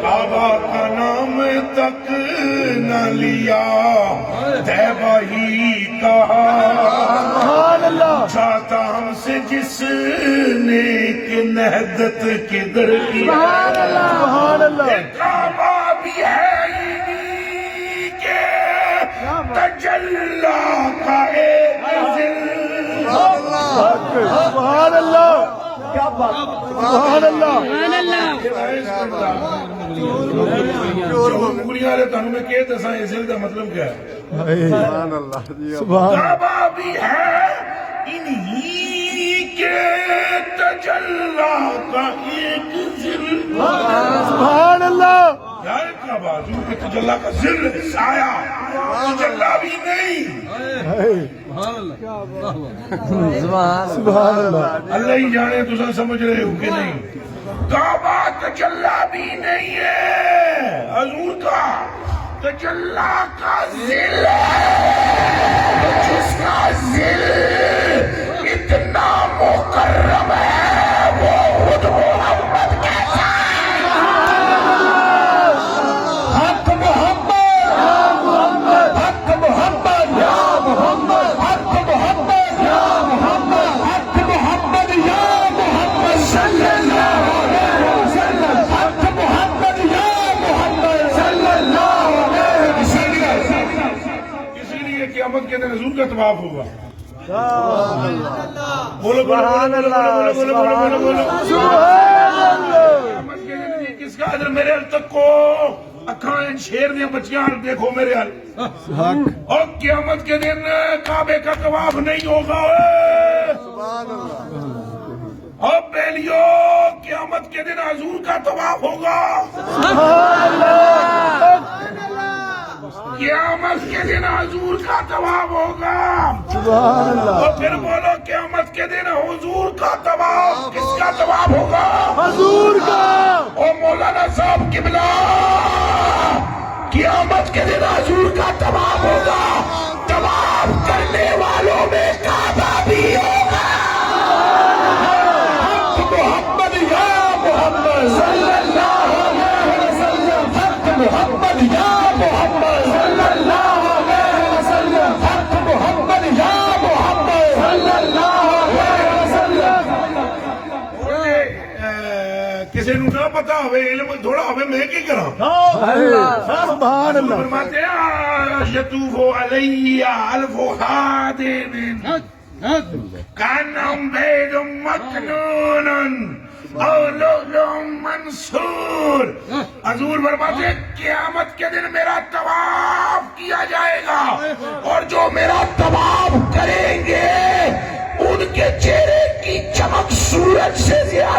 کعبہ کا نام تک نہ لیا، طیبہ ہی کہا چاہتا ہم سے جس نے کہ نہضت کدھر کی کعبہ بھی ہے انہی کے تجلی کا ایک سبحان اللہ، کیا بات، سبحان اللہ، انگلیاں رہے تانوں میں کہہ دساں یہ ذل دا مطلب کیا ہے؟ سبحان اللہ، کعبہ بھی ہے انہی کے تجلی کا ایک ذل، سبحان اللہ، کیا ہے کعبہ؟ جو کہ تجلی کا ذل سایہ، تجلی بھی نہیں، سبحان اللہ، اللہ ہی جانے تو سمجھ رہے ہو کہ نہیں؟ کعبہ تجلی بھی نہیں ہے، حضور کا تجلی کا ذل ہے، جس کا ذل اتنا مکرم ہے وہ خود محمد کیسا حق محمد، حق محمد یا محمد، حق محمد یا محمد، حق محمد یا محمد صلی اللہ علیہ وسلم، حق محمد یا محمد صلی اللہ علیہ وسلم۔ اسی لیے قیامت کے دن حضور کا طواف ہوگا۔ بولو بولو بولو بولو بولو بولو بولو بولو۔ قیامت کے دن جی کس کا ادھر میرے حل تک کو اکھائیں شیر دیا بچیاں دیکھو میرے حل، اور قیامت کے دن کعبے کا طواف نہیں ہوگا۔ اور بیلیو قیامت کے دن حضور کا طواف ہوگا، قیامت کے دن حضور کا طواف ہوگا۔ اور پھر بولو قیامت کے دن حضور کا طواف، کس کا طواف ہوگا؟ حضور کا۔ اور مولانا صاحب قبلہ قیامت کے دن حضور کا طواف ہوگا، طواف کرنے والوں میں کعبہ بھی ہوگا۔ حق محمد یا محمد صلی اللہ علیہ وسلم، حق محمد یا محمد صلی اللہ علیہ وسلم، حق محمد یا محمد صلی اللہ علیہ وسلم۔ کسی نو نہ پتا ہوئے، علم تھوڑا ہوئے، میں کی کراں؟ سبحان اللہ، فرماتے ہیں یطوف علی الف خادم کانہم بید مکنون او لؤلؤ منثور۔ حضور فرماتے ہیں قیامت کے دن میرا طواف کیا جائے گا، اور جو میرا طواف کریں گے ان کے چہرے کی چمک سورج سے زیادہ